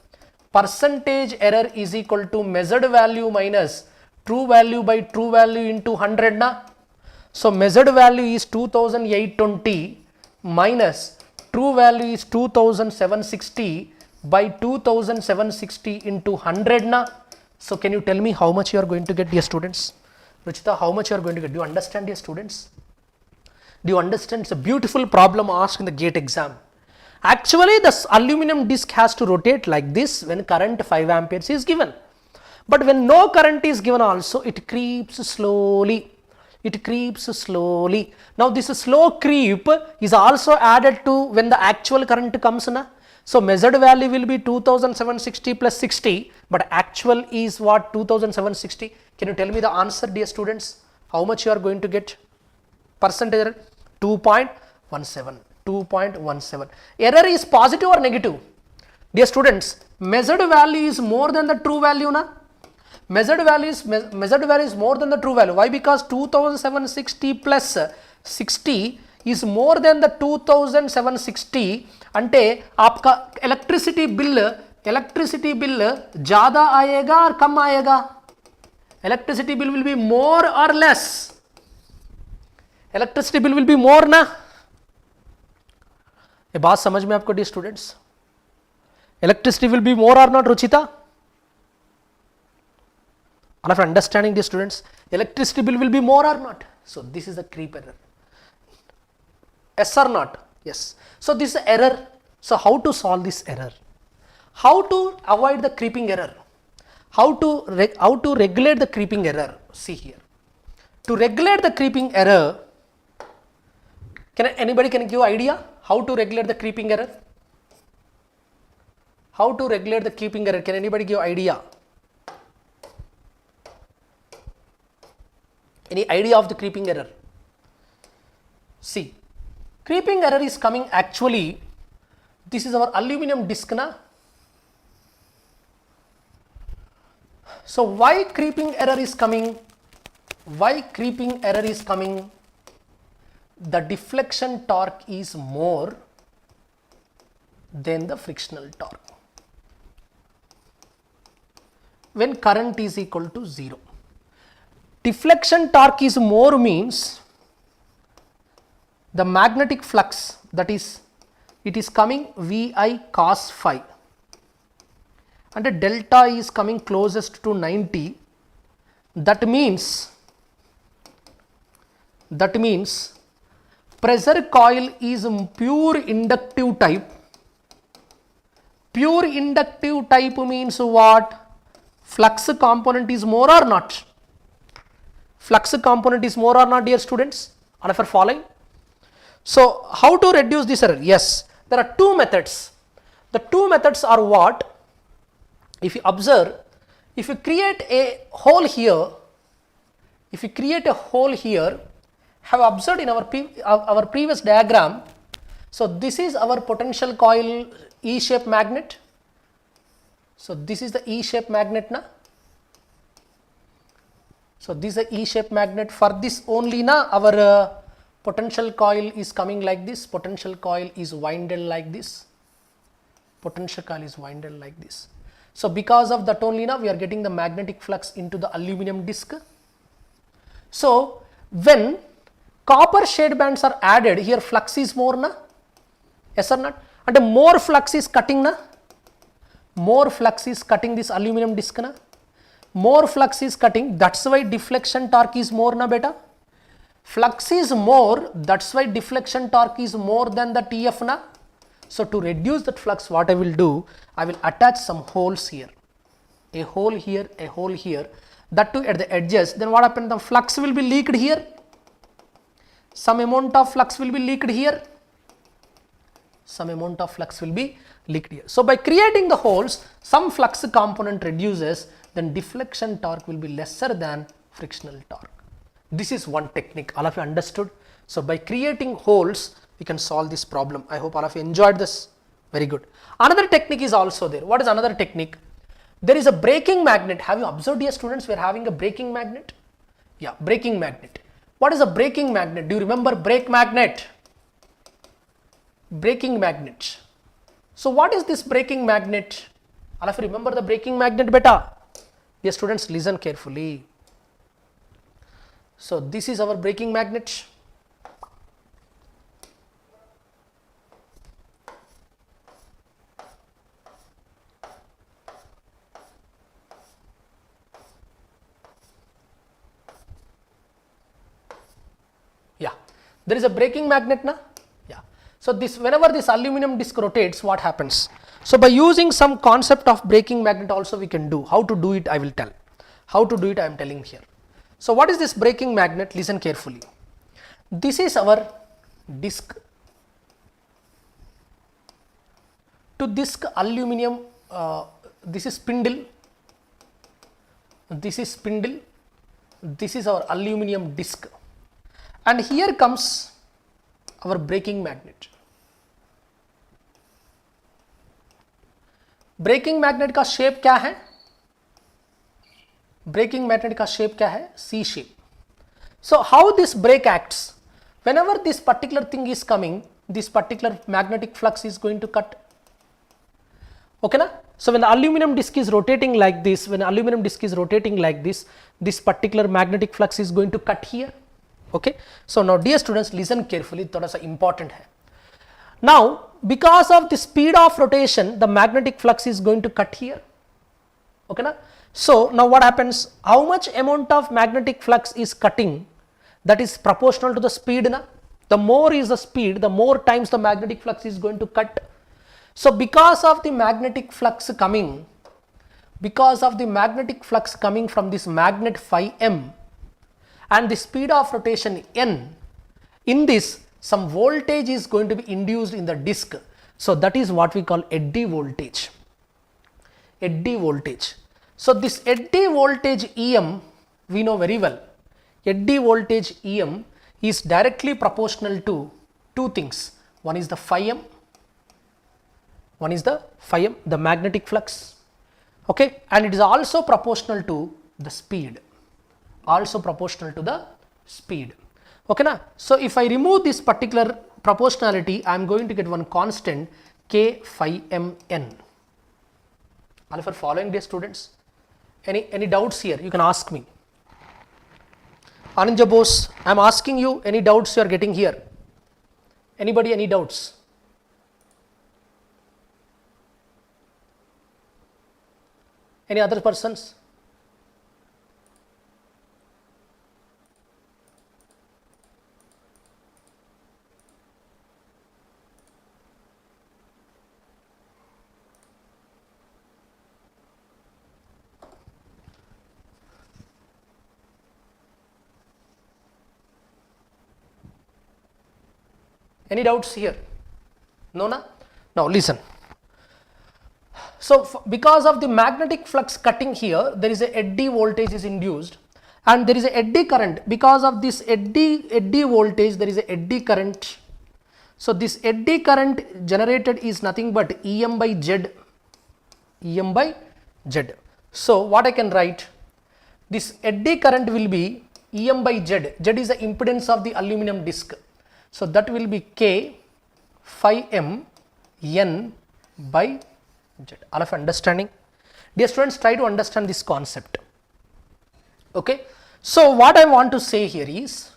Percentage error is equal to measured value minus true value by true value into 100 na. So measured value is 2820 minus true value is 2760 by 2760 into 100 na. So can you tell me how much you are going to get, dear students? Ruchita, how much you are going to get? Do you understand, dear students? Do you understand? It's a beautiful problem asked in the GATE exam. Actually, the aluminum disc has to rotate like this when current 5 amperes is given. But when no current is given also, it creeps slowly. It creeps slowly. Now this slow creep is also added to when the actual current comes na. So measured value will be 2760 plus 60, but actual is what? 2760. Can you tell me the answer, dear students? How much you are going to get? Percentage error 2.17. 2.17. Error is positive or negative? Dear students, measured value is more than the true value na? Measured value is more than the true value. Why? Because 2760 plus 60 is more than the 2760. అంటే आपका electricity bill ज़्यादा आएगा और कम आएगा? Electricity bill will be more और less? Electricity bill will be more ना? ये बात समझ में आपको dear students? Electricity will be more और not Ruchita? All of understanding, dear students? Electricity bill will be more or not? So this is the creep error. Yes or not? Yes. So this is error. So how to solve this error? How to avoid the creeping error? How to regulate the creeping error? See here. To regulate the creeping error, anybody can give idea how to regulate the creeping error? How to regulate the creeping error? Can anybody give idea? Any idea of the creeping error? See, creeping error is coming actually, this is our aluminum disc na. So why creeping error is coming? Why creeping error is coming? The deflection torque is more than the frictional torque when current is equal to 0. Deflection torque is more means the magnetic flux, that is it is coming Vi cos phi and the delta is coming closest to 90. That means pressure coil is pure inductive type. Pure inductive type means what? Flux component is more or not? Flux component is more or not, dear students? All of you are following? So how to reduce this error? Yes, there are two methods. The two methods are what? If you observe, if you create a hole here, have observed in our previous diagram. So this is our potential coil E-shaped magnet. So this is the E-shaped magnet na. So this is a E-shaped magnet. For this only na our potential coil is coming like this. Potential coil is winded like this. Potential coil is winded like this. So because of that only na we are getting the magnetic flux into the aluminum disc. So when copper shade bands are added, here flux is more na? Yes or not? And more flux is cutting na? More flux is cutting this aluminum disc na? More flux is cutting, that's why deflection torque is more na beta. Flux is more, that's why deflection torque is more than the TF na. So to reduce that flux, what I will do, I will attach some holes here. A hole here, a hole here. That too at the edges. Then what happens? The flux will be leaked here. Some amount of flux will be leaked here. some amount of flux will be leaked here. So by creating the holes, some flux component reduces, then deflection torque will be lesser than frictional torque. This is one technique. All of you understood? So by creating holes, we can solve this problem. I hope all of you enjoyed this. Very good. Another technique is also there. What is another technique? There is a braking magnet. Have you observed, dear students, we are having a braking magnet? Yeah, braking magnet. What is a braking magnet? Do you remember brake magnet? Braking magnet. So what is this braking magnet? All of you remember the braking magnet beta? Dear students, listen carefully. So this is our braking magnet. Yeah, there is a braking magnet na? Yeah. So this, whenever this aluminum disc rotates, what happens? So by using some concept of braking magnet also we can do. How to do it I will tell. How to do it I am telling here. So what is this braking magnet? Listen carefully. This is our disc. To disc aluminum, this is spindle. This is spindle. This is our aluminum disc. And here comes our braking magnet. Braking magnet का shape क्या है? Breaking magnet का shape क्या है? C shape. So how this brake acts? Whenever this particular thing is coming, this particular magnetic flux is going to cut. Okay na? So when the aluminum disc is rotating like this, this particular magnetic flux is going to cut here. Okay. So now dear students, listen carefully, thoda sa important hai. Now because of the speed of rotation, the magnetic flux is going to cut here. Okay na? So now what happens? How much amount of magnetic flux is cutting? That is proportional to the speed na? The more is the speed, the more times the magnetic flux is going to cut. So because of the magnetic flux coming from this magnet phi m and the speed of rotation n, in this some voltage is going to be induced in the disc. So that is what we call eddy voltage. Eddy voltage. So this eddy voltage EM we know very well. Eddy voltage EM is directly proportional to two things. One is the phi m, the magnetic flux, okay, and it is also proportional to the speed. Okay na? So if I remove this particular proportionality, I am going to get one constant k phi m n. All of you are following, dear students? Any doubts here? You can ask me. Ananja Bose, I am asking you, any doubts you are getting here? Anybody, any doubts? Any other persons? Any doubts here? No, na? Now listen. So because of the magnetic flux cutting here, there is a eddy voltage is induced, and there is a eddy current. Because of this eddy voltage, there is a eddy current. So this eddy current generated is nothing but EM by Z. So what I can write? This eddy current will be EM by Z. Z is the impedance of the aluminum disc. So that will be K phi m n by Z. All of you understanding? Dear students, try to understand this concept. Okay. So what I want to say here is,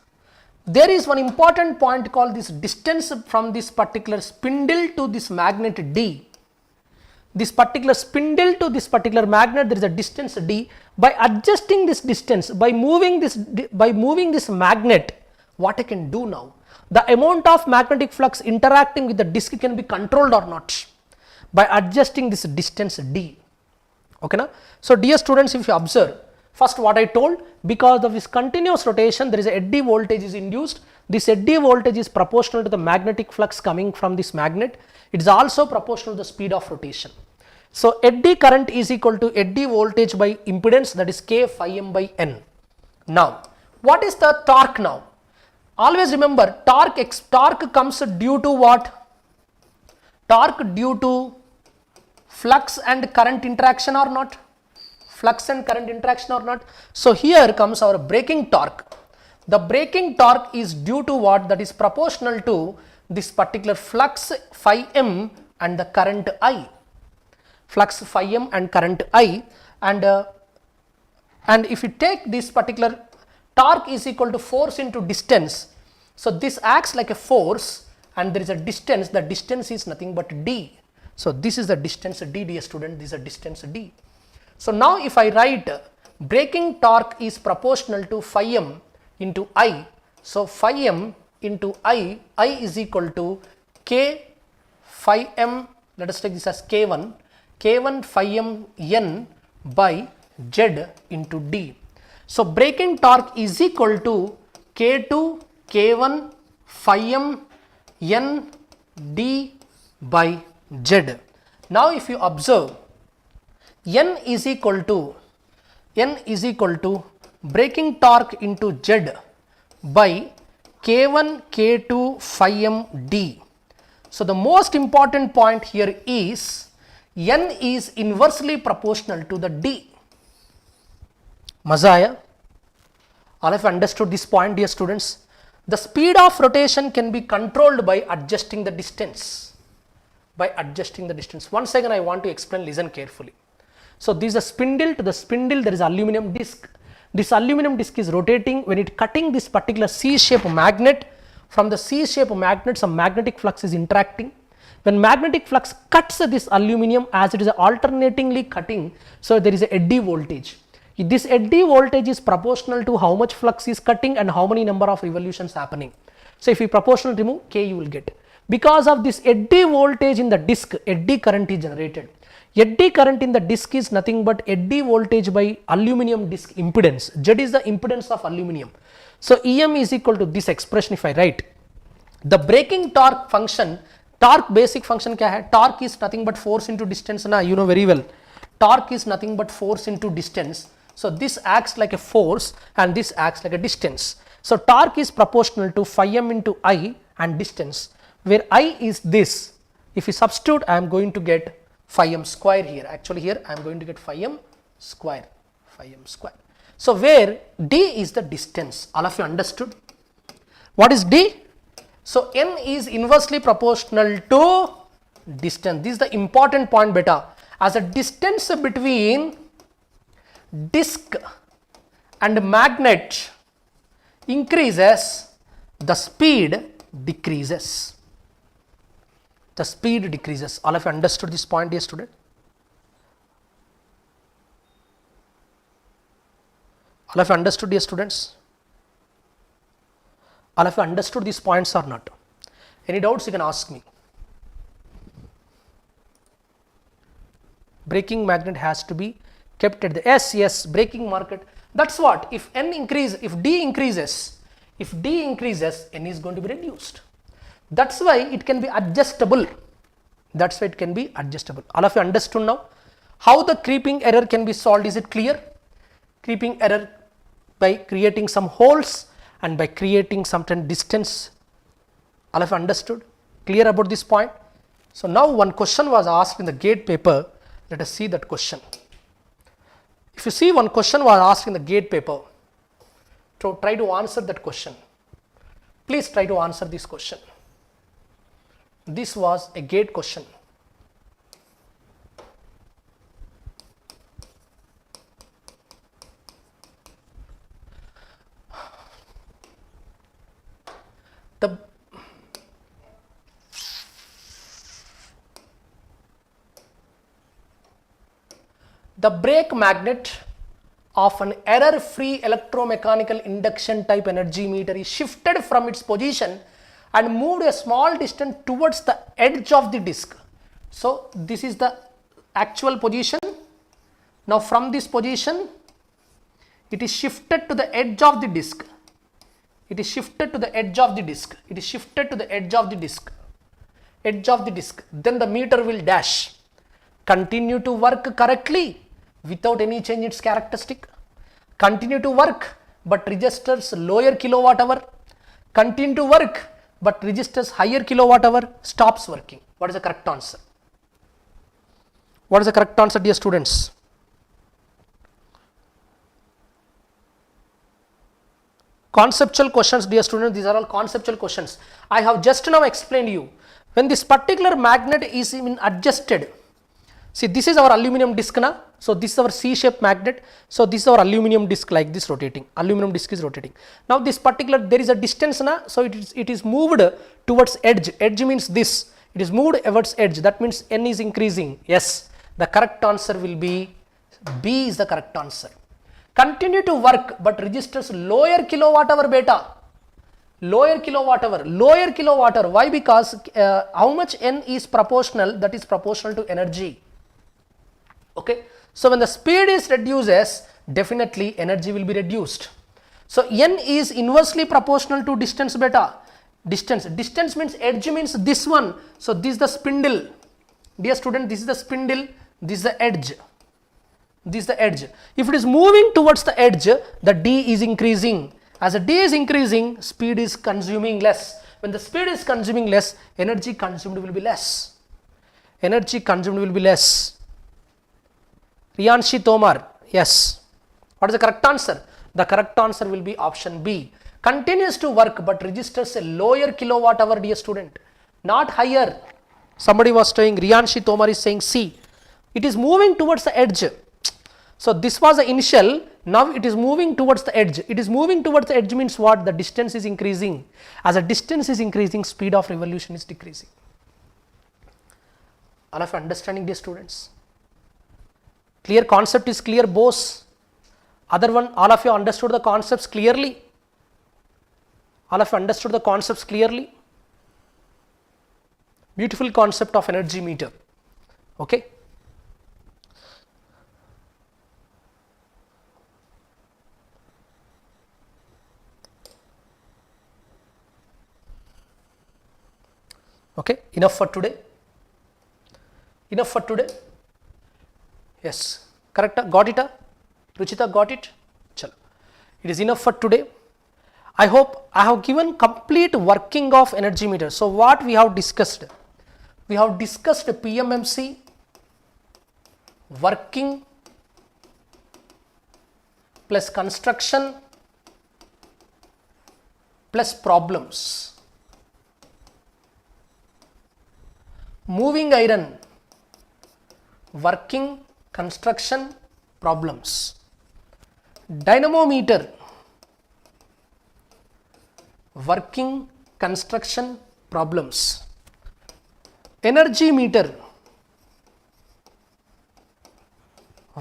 there is one important point called this distance from this particular spindle to this magnet D. This particular spindle to this particular magnet, there is a distance D. By adjusting this distance, by moving this magnet, what I can do now? The amount of magnetic flux interacting with the disc can be controlled or not by adjusting this distance D. Okay na? So dear students, if you observe, First what I told, because of this continuous rotation there is a eddy voltage is induced. This eddy voltage is proportional to the magnetic flux coming from this magnet. It is also proportional to the speed of rotation. So eddy current is equal to eddy voltage by impedance, that is K phi m by N. Now what is the torque now? Always remember, torque comes due to what? Torque due to flux and current interaction or not? Flux and current interaction or not? So here comes our braking torque. The braking torque is due to what? That is proportional to this particular flux phi m and the current I. Flux phi m and current I, and if you take this particular torque is equal to force into distance. So this acts like a force and there is a distance, the distance is nothing but d. So this is the distance d, dear student, this is a distance d. So now if I write braking torque is proportional to phi m into I. So phi m into I is equal to K phi m, let us take this as K1 phi m n by Z into d. So braking torque is equal to K2 K1 phi m n d by Z. Now if you observe, n is equal to braking torque into Z by K1 K2 phi m d. So the most important point here is n is inversely proportional to the d. Mazaya, all of you understood this point, dear students? The speed of rotation can be controlled by adjusting the distance. Once again I want to explain, listen carefully. So this is a spindle, to the spindle there is aluminum disc. This aluminum disc is rotating. When it cutting this particular C-shaped magnet, from the C-shaped magnet some magnetic flux is interacting. When magnetic flux cuts this aluminum, as it is alternatingly cutting, so there is a eddy voltage. This eddy voltage is proportional to how much flux is cutting and how many number of revolutions happening. So if you proportional remove, K you will get. Because of this eddy voltage in the disc, eddy current is generated. Eddy current in the disc is nothing but eddy voltage by aluminum disc impedance. Z is the impedance of aluminum. So EM is equal to this expression if I write. The braking torque function, torque basic function क्या है? Torque is nothing but force into distance ना, you know very well. Torque is nothing but force into distance. So this acts like a force and this acts like a distance. So torque is proportional to phi m into I and distance, where I is this. If you substitute, I am going to get phi m square here. Actually here I am going to get phi m square. So where d is the distance. All of you understood? What is d? So n is inversely proportional to distance. This is the important point beta. As a distance between disc and magnet increases, the speed decreases. All of you understood this point, dear student? All of you understood, dear students? All of you understood these points or not? Any doubts you can ask me. Braking magnet has to be kept at the yes, braking market. That's what, if n increases, if d increases, n is going to be reduced. That's why it can be adjustable. All of you understood now? How the creeping error can be solved? Is it clear? Creeping error by creating some holes and by creating certain distance. All of you understood? Clear about this point? So now one question was asked in the GATE paper. Let us see that question. If you see one question was asked in the GATE paper, so try to answer that question. Please try to answer this question. This was a GATE question. The brake magnet of an error-free electromechanical induction type energy meter is shifted from its position and moved a small distance towards the edge of the disc. So this is the actual position. Now from this position it is shifted to the edge of the disc. It is shifted to the edge of the disc. It is shifted to the edge of the disc. Edge of the disc. Then the meter will dash. Continue to work correctly without any change in its characteristic. Continue to work but registers lower kilowatt hour. Continue to work but registers higher kilowatt hour. Stops working. What is the correct answer? What is the correct answer, dear students? Conceptual questions, dear students, these are all conceptual questions. I have just now explained you. When this particular magnet is even adjusted, see this is our aluminum disc na, so this is our C-shaped magnet, so this is our aluminum disc like this rotating, aluminum disc is rotating. Now this particular, there is a distance na, so it is moved towards edge, edge means this, it is moved towards edge, that means N is increasing. Yes, the correct answer will be B is the correct answer. Continue to work but registers lower kilowatt hour beta. Lower kilowatt hour. Lower kilowatt hour. Why? Because how much N is proportional, that is proportional to energy. Okay. So when the speed is reduces, definitely energy will be reduced. So N is inversely proportional to distance beta. Distance means edge means this one. So this is the spindle. Dear student, this is the spindle, this is the edge. This is the edge. If it is moving towards the edge, the D is increasing. As the D is increasing, speed is consuming less. When the speed is consuming less, energy consumed will be less. Energy consumed will be less. Riyanshi Tomar, yes. What is the correct answer? The correct answer will be option B. Continues to work but registers a lower kilowatt hour, dear student, not higher. Somebody was saying, Riyanshi Tomar is saying C. It is moving towards the edge. So this was the initial, now it is moving towards the edge. It is moving towards the edge means what? The distance is increasing. As the distance is increasing, speed of revolution is decreasing. All of you understanding, dear students? Clear concept is clear, boss. Other one, all of you understood the concepts clearly? All of you understood the concepts clearly? Beautiful concept of energy meter. Okay. Okay, enough for today. Enough for today. Yes, correct. Got it? Ruchita, got it? Chalo. It is enough for today. I hope I have given complete working of energy meter. So what we have discussed? We have discussed PMMC, working plus construction plus problems. Moving iron, working, construction, problems. Dynamometer, working, construction, problems. Energy meter,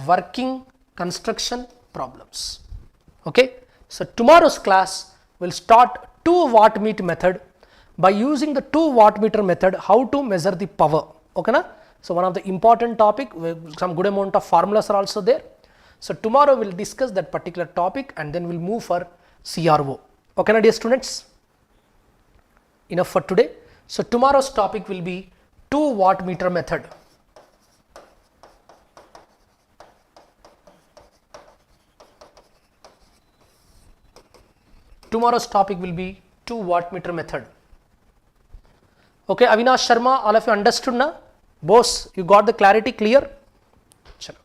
working, construction, problems. Okay. So tomorrow's class will start 2 wattmeter method. By using the 2 wattmeter method, how to measure the power. Okay na? So one of the important topic, some good amount of formulas are also there. So tomorrow we will discuss that particular topic and then we will move for CRO. Okay na, dear students? Enough for today. So tomorrow's topic will be 2 wattmeter method. Tomorrow's topic will be 2 wattmeter method. Okay, Avinash Sharma, all of you understood na? Boss, you got the clarity clear? Chalo.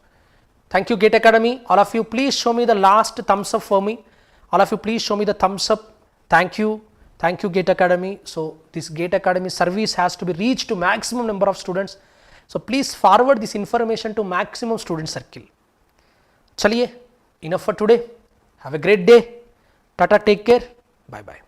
Thank you, Gate Academy. All of you, please show me the last thumbs up for me. All of you, please show me the thumbs up. Thank you. Thank you, Gate Academy. So this Gate Academy service has to be reached to maximum number of students. So please forward this information to maximum student circle. Chaliye, enough for today. Have a great day. Tata, take care. Bye bye.